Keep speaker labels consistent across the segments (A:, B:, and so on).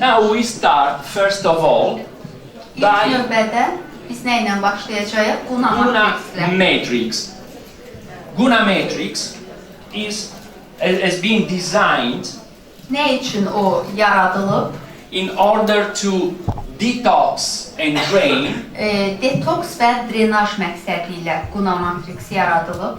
A: Now we start first of all
B: İlk növbədə biz nə ilə başlayacağıq? Guna
A: Matrix. Guna Matrix has been designed
B: nə üçün o yaradılıb?
A: in order to detox and drain
B: Detoks və drenaj məqsədi ilə Guna Matrix yaradılıb.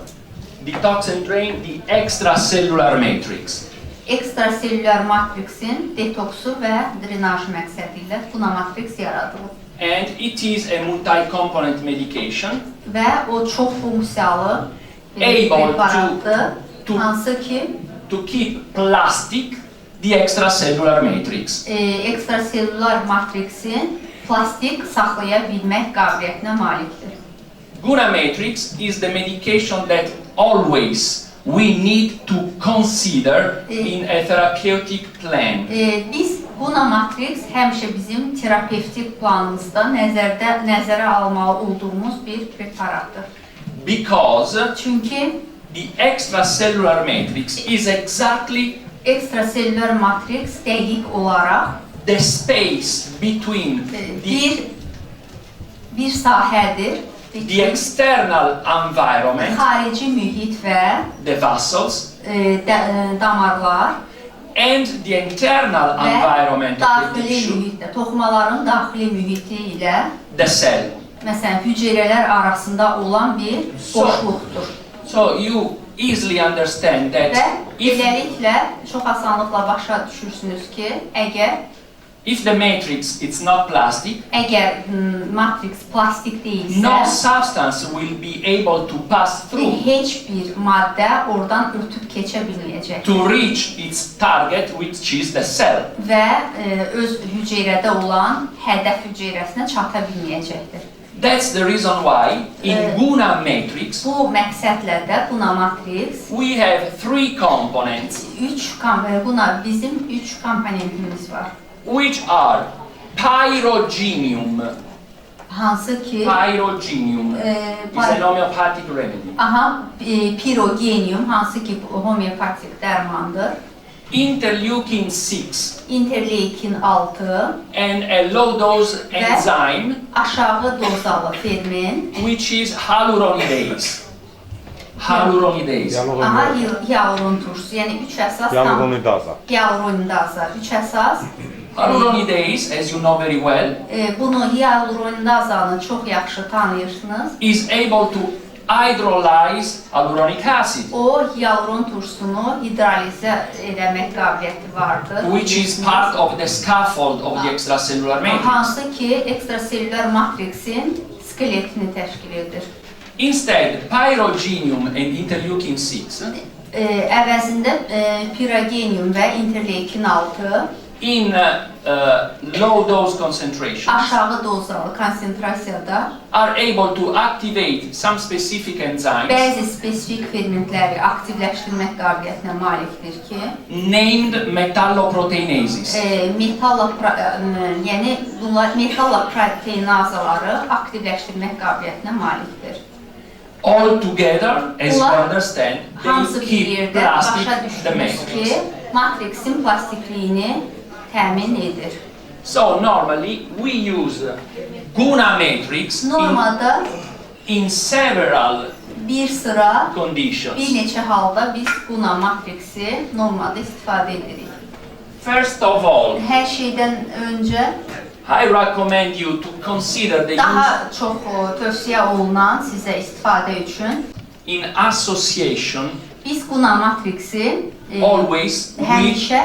A: detox and drain the extrasellular matrix.
B: Ekstraselülyar matriksin detoksu və drenaj məqsədi ilə Guna Matrix yaradılıb.
A: And it is a multi-component medication
B: Və o çox funksiyalı preparatdır, hansı ki
A: to keep plastic the extracellular matrix.
B: Ekstraselülyar matriksin plastik saxlaya bilmək qabiliyyətinə malikdir.
A: Guna Matrix is the medication that always we need to consider in a therapeutic plan.
B: Biz Guna Matrix həmişə bizim terapevtik planımızda nəzərə almalı olduğumuz bir preparatdır.
A: Because
B: Çünki
A: the extracellular matrix is exactly
B: ekstraselülyar matrix dəqiq olaraq
A: the space between
B: bir sahədir.
A: the external environment,
B: Xarici mühit və
A: the vessels,
B: damarlar
A: and the internal
B: və
A: environment of the
B: daxili
A: tissue,
B: mühitdə, toxumaların daxili mühiti ilə
A: the cell.
B: məsələn hüceyrələr arasında olan bir boşluqdur.
A: So you easily understand
B: Və
A: that
B: beləliklə çox asanlıqla başa düşürsünüz ki,
A: if the matrix is not plastic,
B: əgər matrix plastik
A: no
B: deyilsə,
A: substance will be able to pass through
B: heç bir maddə oradan ötüb keçə bilməyəcək
A: to reach its target, which is the cell.
B: və öz hüceyrədə olan hədəf hüceyrəsinə çata bilməyəcəkdir.
A: That's the reason why in Guna Matrix
B: Bu məqsədlə də Guna Matrix
A: we have three components,
B: bizim 3 komponentimiz var.
A: which are pyrogenium.
B: Hansı ki
A: Pyrogenium is an homeopathic remedy.
B: Pirogenium, hansı ki homeopatik dərmandır.
A: Interleukin 6
B: Interleukin 6
A: and a low dose enzyme
B: aşağı dozalı ferment,
A: which is hyaluronidase. Hyaluronidase.
B: hialurun turşusu, yəni 3 əsas
C: Hyaluronidasa.
B: Hyaluronidasa, 3 əsas.
A: Hyaluronidase, as you know very well,
B: Bunu hyaluronidazanı çox yaxşı tanıyırsınız.
A: is able to hydrolyze hyaluronic acid,
B: O hialurun turşusunu hidrolizə eləmək qabiliyyəti vardır.
A: which is part of the scaffold of the extracellular matrix.
B: Hansı ki ekstraselülyar matriksin skeletini təşkil edir.
A: Instead, pyrogenium and interleukin 6
B: Əvəzində pirogenium və interleukin 6
A: in low dose concentration
B: aşağı dozalı konsentrasiyada
A: are able to activate some specific enzymes
B: bəzi spesifik fermentləri aktivləşdirmək qabiliyyətinə malikdir ki,
A: named metalloproteinases.
B: Yəni bunlar metalloproteinazaları aktivləşdirmək qabiliyyətinə malikdir.
A: All together, as you understand,
B: Hansı
A: they
B: bir
A: keep
B: yerdə
A: plastic
B: başa
A: the
B: düşdünüz
A: matrix.
B: ki, matriksin plastikliyini təmin edir.
A: So normally we use Guna Matrix
B: Normalda
A: in several
B: bir sıra,
A: conditions.
B: bir neçə halda biz Guna matriksi normalda istifadə edirik.
A: First of all,
B: Hər şeydən öncə
A: I recommend you to consider the use
B: daha çox tövsiyə olunan sizə istifadə üçün
A: in association
B: biz Guna matriksi
A: always with
B: həmişə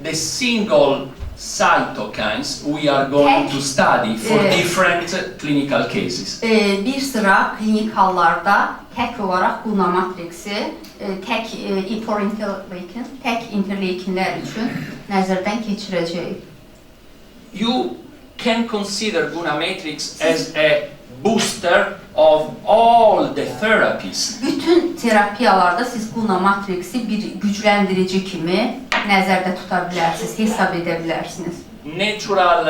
A: the single cytokines we are going to study for different clinical cases.
B: Bir sıra klinik hallarda tək olaraq Guna matriksi tək interleukinlər üçün nəzərdən keçirəcəyik.
A: You can consider Guna Matrix as a booster of all the therapies.
B: Bütün terapiyalarda siz Guna matriksi bir gücləndirici kimi nəzərdə tuta bilərsiniz, hesab edə bilərsiniz.
A: Natural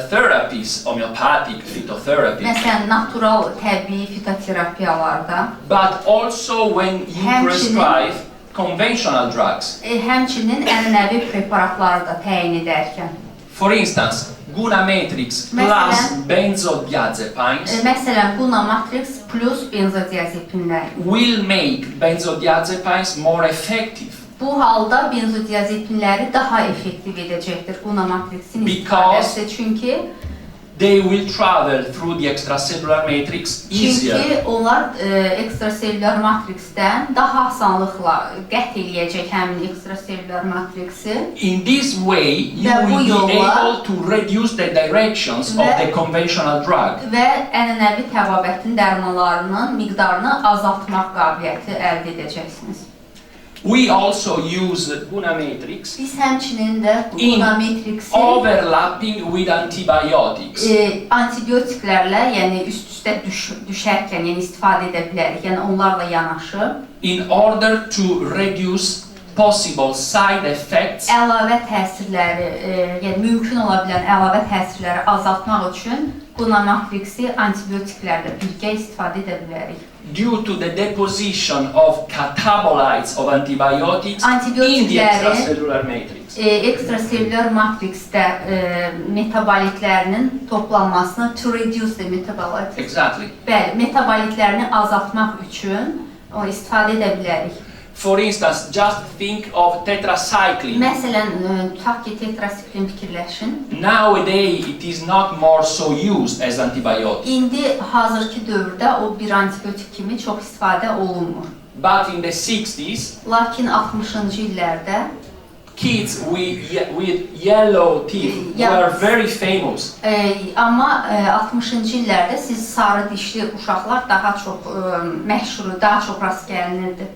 A: therapies, homeopathic, phytotherapy.
B: Məsələn, natural, təbii fitoterapiyalarda,
A: But also when you prescribe conventional drugs.
B: Həmçinin ənənəvi preparatları da təyin edərkən.
A: For instance, Guna Matrix plus
B: Məsələn,
A: benzodiazepines
B: Məsələn, Guna Matrix plus benzodiazepinlər.
A: will make benzodiazepines more effective
B: Bu halda benzodiazepinləri daha effektiv edəcəkdir Guna Matrixin
A: Because-
B: istifadəsi. Çünki
A: they will travel through the extracellular matrix easier.
B: onlar ekstraselülyar matriksdən daha asanlıqla qət eləyəcək həmin ekstraselülyar matriksi.
A: In this way, you
B: Ve bu
A: will be
B: yolla-
A: able to reduce the directions of
B: Ve-
A: the conventional drug.
B: Və ənənəvi təbabətin dərmanlarının miqdarını azaltmaq qabiliyyəti əldə edəcəksiniz.
A: We also use Guna Matrix
B: Biz həmçinin də
A: In
B: Guna Matrixi
A: overlapping with antibiotics.
B: antibiotiklərlə, yəni üst-üstə düşərkən, yəni istifadə edə bilərik. Yəni onlarla yanaşı
A: In order to reduce possible side effects
B: əlavə təsirləri, yəni mümkün ola bilən əlavə təsirləri azaltmaq üçün Guna Matrixi antibiotiklərlə birgə istifadə edə bilərik.
A: due to the deposition of catabolites of antibiotics in the
B: Antibiotikləri
A: extracellular matrix.
B: ekstraselülyar matriksdə metabolitlərinin toplanmasını to reduce the metabolite.
A: Exactly.
B: Bəli, metabolitlərini azaltmaq üçün o istifadə edə bilərik.
A: For instance, just think of tetracycline.
B: Məsələn, tutaq ki, tetrasiklin fikirləşin.
A: Nowadays, it is not more so used as antibiotic.
B: İndi hazırki dövrdə o bir antibiotik kimi çox istifadə olunmur.
A: But in the 60s,
B: Lakin 60-cı illərdə
A: kids with yellow teeth
B: Yeah.
A: were very famous.
B: Amma 60-cı illərdə siz sarı dişli uşaqlar daha çox məşhur, daha çox rast gəlinirdi.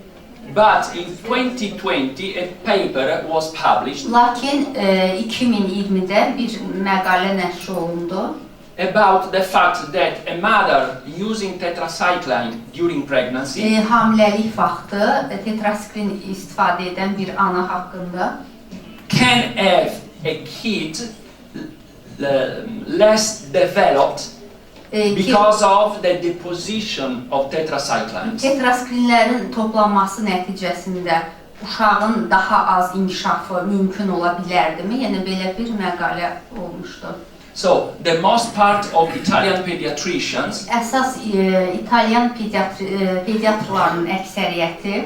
A: But in 2020, a paper was published
B: Lakin 2020-də bir məqalə nəşr olundu.
A: about the fact that a mother using tetracycline during pregnancy
B: Hamiləlik vaxtı tetrasiklin istifadə edən bir ana haqqında
A: can have a kid less developed because of the deposition of tetracyclines.
B: tetrasiklinlərin toplanması nəticəsində uşağın daha az inkişafı mümkün ola bilərdimi? Yəni belə bir məqalə olmuşdu.
A: So, the most part of Italian pediatricians,
B: Əsas İtalyan pediatrlarının əksəriyyəti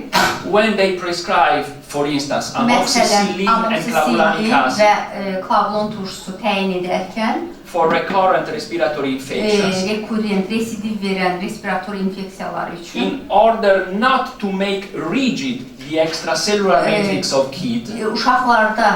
A: when they prescribe, for instance,
B: məsələn
A: amoxicillin and clavulanic
B: amoxicillin
A: acid
B: və klavulon turşusu təyin edərkən
A: for recurrent respiratory infections,
B: rekurrent, residiv verən respirator infeksiyaları üçün
A: in order not to make rigid the extracellular matrix of kid,
B: uşaqlarda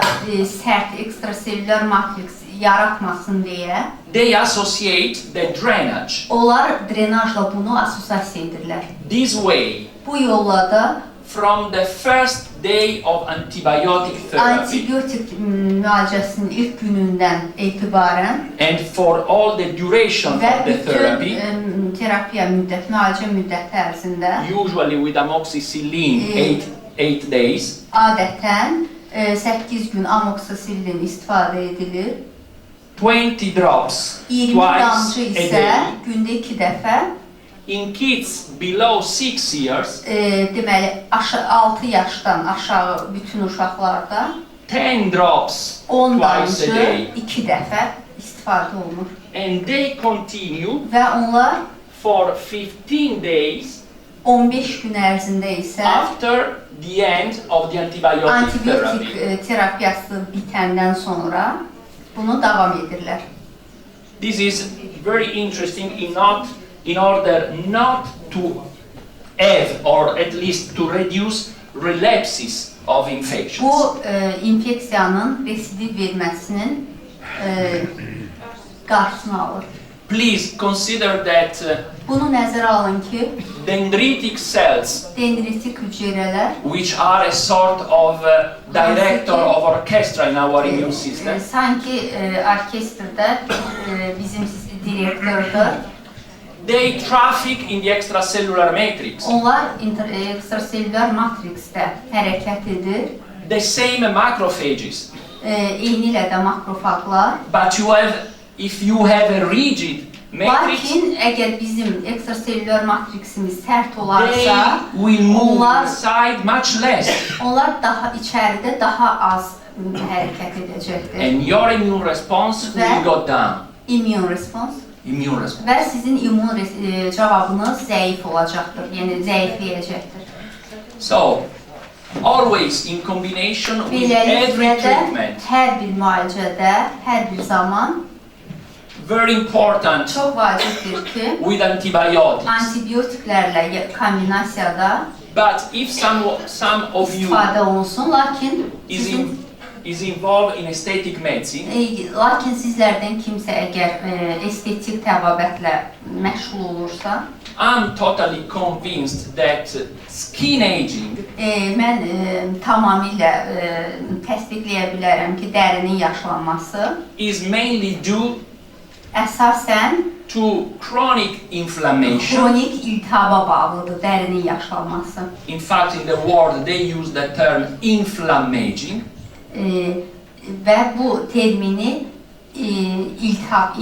B: sərt ekstraselülyar matriks yaratmasın deyə
A: they associate the drenaj.
B: onlar drenajla bunu assosiasiya edirlər.
A: This way,
B: Bu yolla da
A: from the first day of antibiotic therapy
B: antibiotik müalicəsinin ilk günündən etibarən
A: and for all the duration
B: və
A: of the therapy,
B: bütün terapiya müddəti, müalicə müddəti ərzində
A: usually with amoxicillin 8 days,
B: adətən 8 gün amoksisillin istifadə edilir.
A: 20 drops
B: 20
A: twice
B: damcı
A: a
B: isə
A: day.
B: gündə 2 dəfə,
A: In kids below 6 years,
B: deməli 6 yaşdan aşağı bütün uşaqlarda
A: 10 drops
B: 10
A: twice a
B: damcı
A: day.
B: 2 dəfə istifadə olunur.
A: And they continue
B: Və onlar
A: for 15 days
B: 15 gün ərzində isə
A: after the end of the antibiotic therapy.
B: antibiotik terapiyası bitəndən sonra bunu davam edirlər.
A: This is very interesting in order not to have or at least to reduce relapses of infections.
B: Bu infeksiyanın residiv verməsinin qarşısını alır.
A: Please consider that
B: Bunu nəzərə alın ki,
A: dendritic cells,
B: dendritik hüceyrələr
A: which are a sort of director of orchestra in our immune system,
B: sanki orkestrdə bizim direktördür.
A: they traffic in the extracellular matrix.
B: Onlar ekstraselülyar matriksdə hərəkət edir.
A: The same macrophages,
B: Eyni ilə də makrofaglar.
A: but if you have a rigid matrix,
B: Lakin əgər bizim ekstraselülyar matriksimiz sərt
A: they
B: olarsa,
A: will move
B: onlar
A: inside much less.
B: daha içəridə daha az hərəkət edəcəkdir.
A: And your immune response will go down.
B: Immune response.
A: Immune response.
B: Və sizin immun cavabınız zəif olacaqdır, yəni zəifləyəcəkdir.
A: So, always in combination with every treatment.
B: Hər bir müalicədə, hər bir zaman
A: Very important
B: çox vacibdir ki,
A: with antibiotics.
B: antibiotiklərlə kombinasiyada
A: But if some of you
B: istifadə olunsun, lakin
A: is involved in aesthetic medicine,
B: lakin sizlərdən kimsə əgər estetik təbabətlə məşğul olursa,
A: I'm totally convinced that skin aging
B: mən tamamilə təsdiqləyə bilərəm ki, dərinin yaşlanması
A: is mainly due
B: əsasən
A: to chronic inflammation.
B: xronik iltihaba bağlıdır, dərinin yaşlanması.
A: In fact, in the world they use the term inflammaging.
B: Və bu termini iltihab,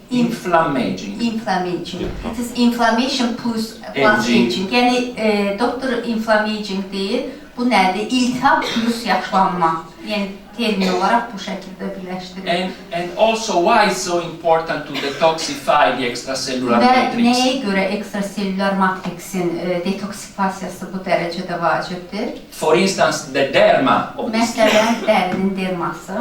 A: Inflammaging.
B: inflammaging. It is inflammation plus aging. Yəni doktor inflammaging deyir. Bu nədir? İltihab plus yaşlanma. Yəni termin olaraq bu şəkildə birləşdirilir.
A: And also why it's so important to detoxify the extracellular
B: Və
A: matrix?
B: nəyə görə ekstraselülyar matriksin detoksikasiyası bu dərəcədə vacibdir?
A: For instance, the derma of the skin.
B: Məsələn, dərinin derması.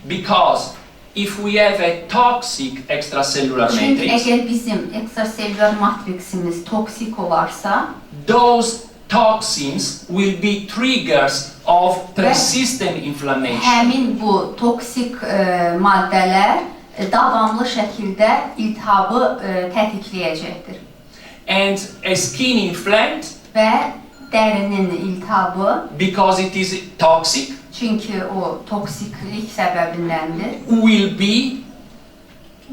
A: Because if we have a toxic extracellular
B: Çünki
A: matrix,
B: əgər bizim ekstraselülyar matriksimiz toksik olarsa,
A: those toxins will be triggers of persistent inflammation.
B: həmin bu toksik maddələr davamlı şəkildə iltihabı tətikləyəcəkdir.
A: And a skin inflamed,
B: Və dərinin iltihabı,
A: because it is toxic,
B: çünki o toksiklik səbəbindəndir
A: will be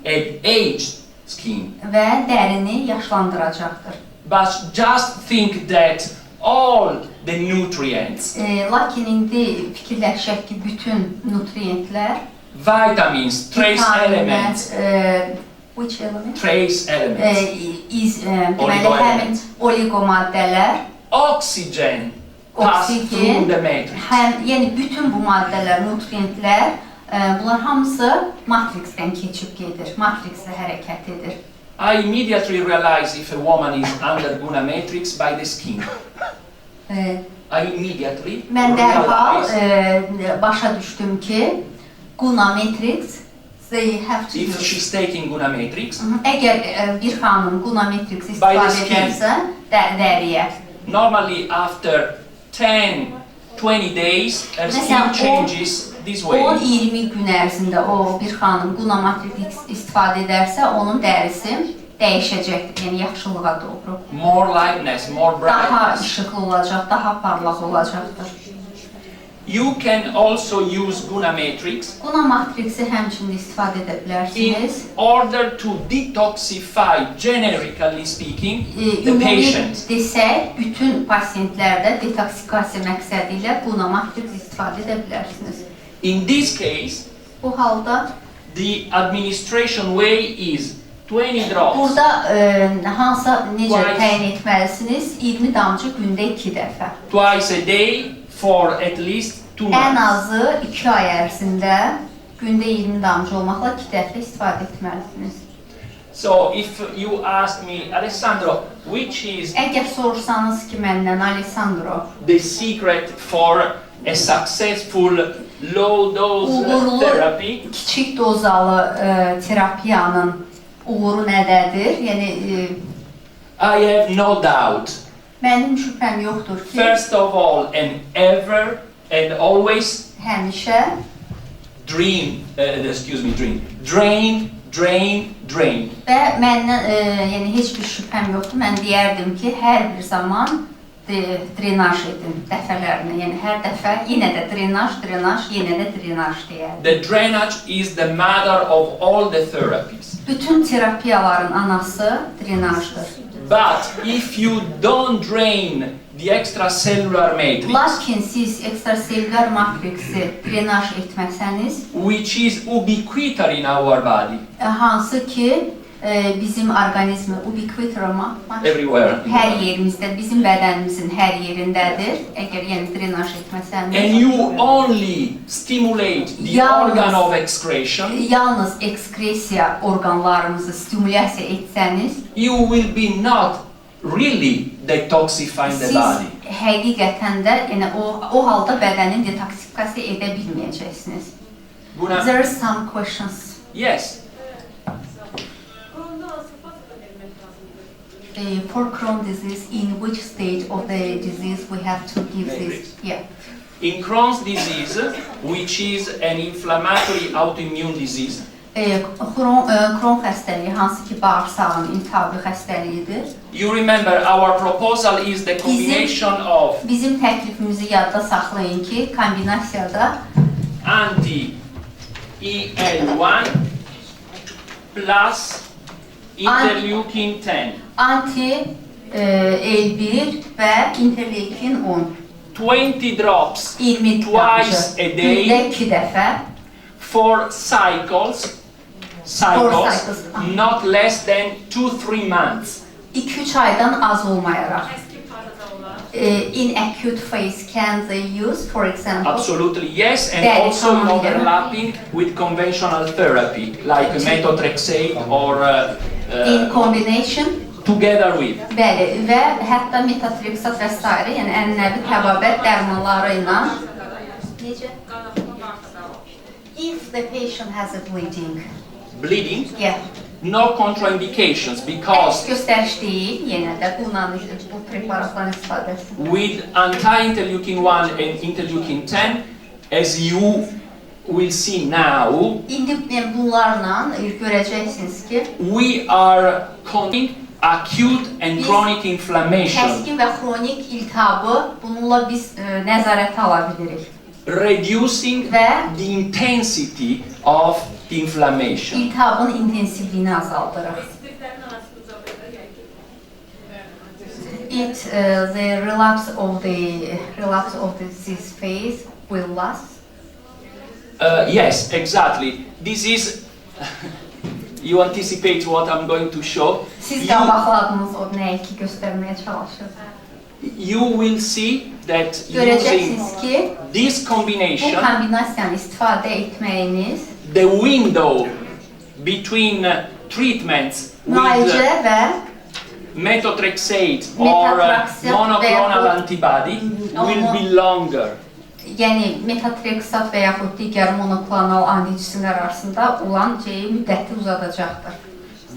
A: an aged skin.
B: və dərini yaşlandıracaqdır.
A: But just think that all the nutrients,
B: Lakin indi fikirləşək ki, bütün nutriyentlər,
A: vitamins, trace elements,
B: which element?
A: trace elements,
B: Deməli, həmin oligomaddələr,
A: oxygen pass through
B: oksigen,
A: the matrix.
B: yəni bütün bu maddələr, nutriyentlər, bunlar hamısı matriksdən keçib gedir, matrikslə hərəkət edir.
A: I immediately realize if a woman is under Guna Matrix by the skin. I immediately
B: Mən dərhal
A: realize
B: başa düşdüm ki, Guna Matrix, they have to
A: if
B: use.
A: she's taking Guna Matrix,
B: Əgər bir xanım Guna Matrix
A: By the
B: istifadə
A: skin.
B: edərsə, dəriyə.
A: normally after 10-20 days, her skin
B: Mesela
A: changes this way.
B: 10-20 gün ərzində o bir xanım Guna Matrix istifadə edərsə, onun dərisi dəyişəcəkdir, yəni yaxşılığa doğru.
A: More lightness, more
B: Daha
A: brightness.
B: işıqlı olacaq, daha parlaq olacaqdır.
A: You can also use Guna Matrix
B: Guna Matrixi həmçinin istifadə edə
A: in
B: bilərsiniz.
A: order to detoxify, generically speaking, the
B: Ümumi
A: patient.
B: desək, bütün pasiyentlərdə detoksikasiya məqsədi ilə Guna Matrix istifadə edə bilərsiniz.
A: In this case,
B: Bu halda
A: the administration way is 20 drops
B: burada necə
A: Twice.
B: təyin etməlisiniz? 20 damcı gündə 2 dəfə.
A: twice a day for at least 2
B: Ən
A: months.
B: azı 2 ay ərzində gündə 20 damcı olmaqla 2 dəfə istifadə etməlisiniz.
A: So if you ask me, Alessandro, which is
B: Əgər soruşsanız ki, məndən Alessandro,
A: the secret for a successful low dose
B: uğurlu
A: therapy,
B: kiçik dozalı terapiyanın uğuru nədədir? Yəni
A: I have no doubt.
B: mənim şübhəm yoxdur ki,
A: First of all and ever and always
B: həmişə
A: drain.
B: və məndən yəni heç bir şübhəm yoxdur. Mən deyərdim ki, hər bir zaman drenaj edin dəfələrinə. Yəni hər dəfə yenə də drenaj, yenə də drenaj deyərdim.
A: The drenage is the mother of all the therapies.
B: Bütün terapiyaların anası drenajdır.
A: But if you don't drain the extracellular matrix,
B: Lakin siz ekstraselülyar matriksi drenaj etməsəniz,
A: which is ubiquitary in our body,
B: hansı ki bizim orqanizmi ubiquitroma
A: everywhere.
B: hər yerimizdə, bizim bədənimizin hər yerindədir. Əgər yəni drenaj etməsəniz.
A: And you only stimulate the organ of excretion.
B: Yalnız ekskresiya orqanlarımızı stimulyasiya etsəniz,
A: you will be not really detoxifying the body.
B: Siz həqiqətən də yəni o halda bədəni detoksikasiya edə bilməyəcəksiniz. There are some questions.
A: Yes.
B: For Crohn's disease, in which stage of the disease we have to give this? Yeah.
A: In Crohn's disease, which is an inflammatory autoimmune disease,
B: Crohn xəstəliyi hansı ki bağırsağın iltihabi xəstəliyidir.
A: You remember our proposal is the combination of
B: bizim təklifimizi yadda saxlayın ki, kombinasiyada
A: anti-EL1 plus interleukin 10.
B: Anti-L1 və interleukin 10.
A: 20 drops
B: 20
A: twice a day.
B: Gündə 2 dəfə.
A: For cycles, not less than 2-3 months.
B: 2-3 aydan az olmayaraq. In acute phase can they use, for example?
A: Absolutely yes, and also in overlapping with conventional therapy, like methotrexate or
B: in combination.
A: Together with.
B: Bəli, və hətta metotrexat və s. yəni ənənəvi təbabət dərmanları ilə. Necə? If the patient has a bleeding.
A: Bleeding?
B: Yeah.
A: No contraindications because
B: göstəriş deyil, yenə də bu preparatların istifadəsi.
A: With anti-interleukin 1 and interleukin 10, as you will see now,
B: İndi bunlarla görəcəksiniz ki,
A: we are controlling acute and chronic inflammation.
B: Kəskin və xronik iltihabı bununla biz nəzarətə ala bilirik.
A: Reducing the intensity of the inflammation.
B: İltihabın intensivliyini azaldırıq. The relapse of the disease phase will last.
A: Yes, exactly. This is. You anticipate what I'm going to show.
B: Siz qabaqladınız o nəyi ki göstərməyə çalışır.
A: You will see that using this combination,
B: bu kombinasiyanı istifadə etməyiniz,
A: the window between treatments with methotrexate or monoclonal antibody will be longer.
B: Yəni metotrexat və yaxud digər monoklonal anticislər arasında olan müddəti uzadacaqdır.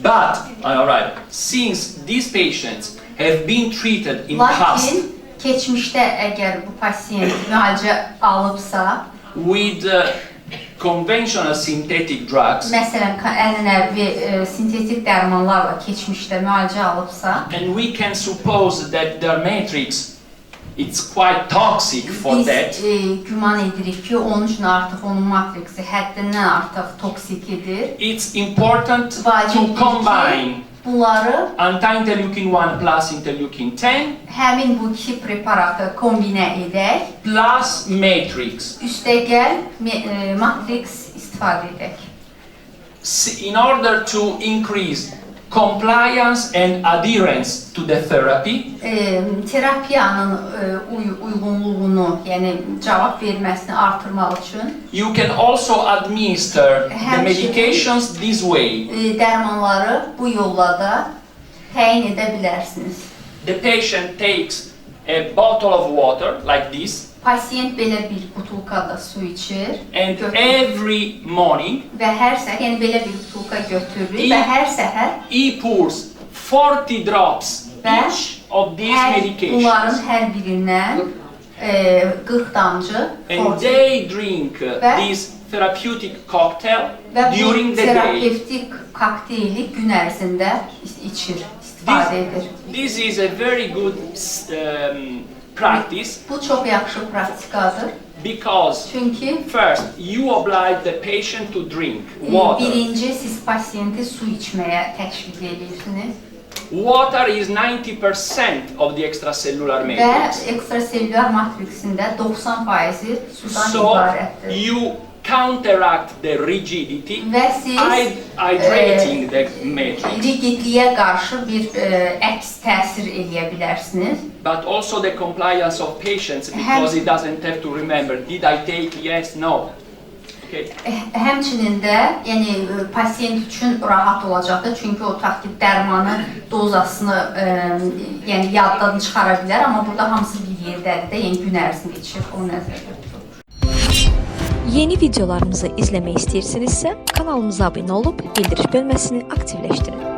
A: But, alright, since these patients have been treated in past.
B: Lakin keçmişdə əgər bu pasiyent müalicə alıbsa,
A: with conventional synthetic drugs,
B: məsələn ənənəvi sintetik dərmanlarla keçmişdə müalicə alıbsa,
A: and we can suppose that their matrix it's quite toxic for that.
B: Biz güman edirik ki, onun üçün artıq onun matriksi həddindən artıq toksikidir.
A: It's important to combine
B: bunları
A: anti-interleukin 1 plus interleukin 10
B: həmin bu iki preparatı kombinə edək
A: plus matrix.
B: Üstəgəl matrix istifadə edək.
A: In order to increase compliance and adherence to the therapy,
B: terapiyanın uyğunluğunu, yəni cavab verməsini artırmaq üçün,
A: you can also administer the medications this way.
B: Dərmanları bu yolla da təyin edə bilərsiniz.
A: The patient takes a bottle of water like this.
B: Pasiyent belə bir butulkada su içir.
A: And every morning,
B: və hər səhər, yəni belə bir butulka götürür və hər səhər
A: he pours 40 drops each of these medications.
B: Bunların hər birindən 40 damcı.
A: And they drink this therapeutic cocktail during the day.
B: Terapevtik kokteyli gün ərzində içir, istifadə edir.
A: This is a very good practice.
B: Bu çox yaxşı praktikadır.
A: Because first you oblige the patient to drink water.
B: Birinci siz pasiyenti su içməyə təşviq edirsiniz.
A: Water is 90% of the extracellular matrix.
B: Və ekstraselülyar matriksində 90% sudan ibarətdir.
A: So you counteract the rigidity,
B: və siz
A: hydrating the matrix.
B: rigidliyə qarşı bir əks təsir eləyə bilərsiniz.
A: But also the compliance of patients, because he doesn't have to remember, did I take, yes, no. Okay.
B: Həmçinin də, yəni pasiyent üçün rahat olacaqdır, çünki o taktik dərmanın dozasını yəni yaddan çıxara bilər, amma burada hamısı bir yerdədir də, yəni gün ərzində içir, o nəzərdə tutulur.
C: Yeni videolarımızı izləmək istəyirsinizsə, kanalımıza abunə olub, bildiriş bölməsini aktivləşdirin.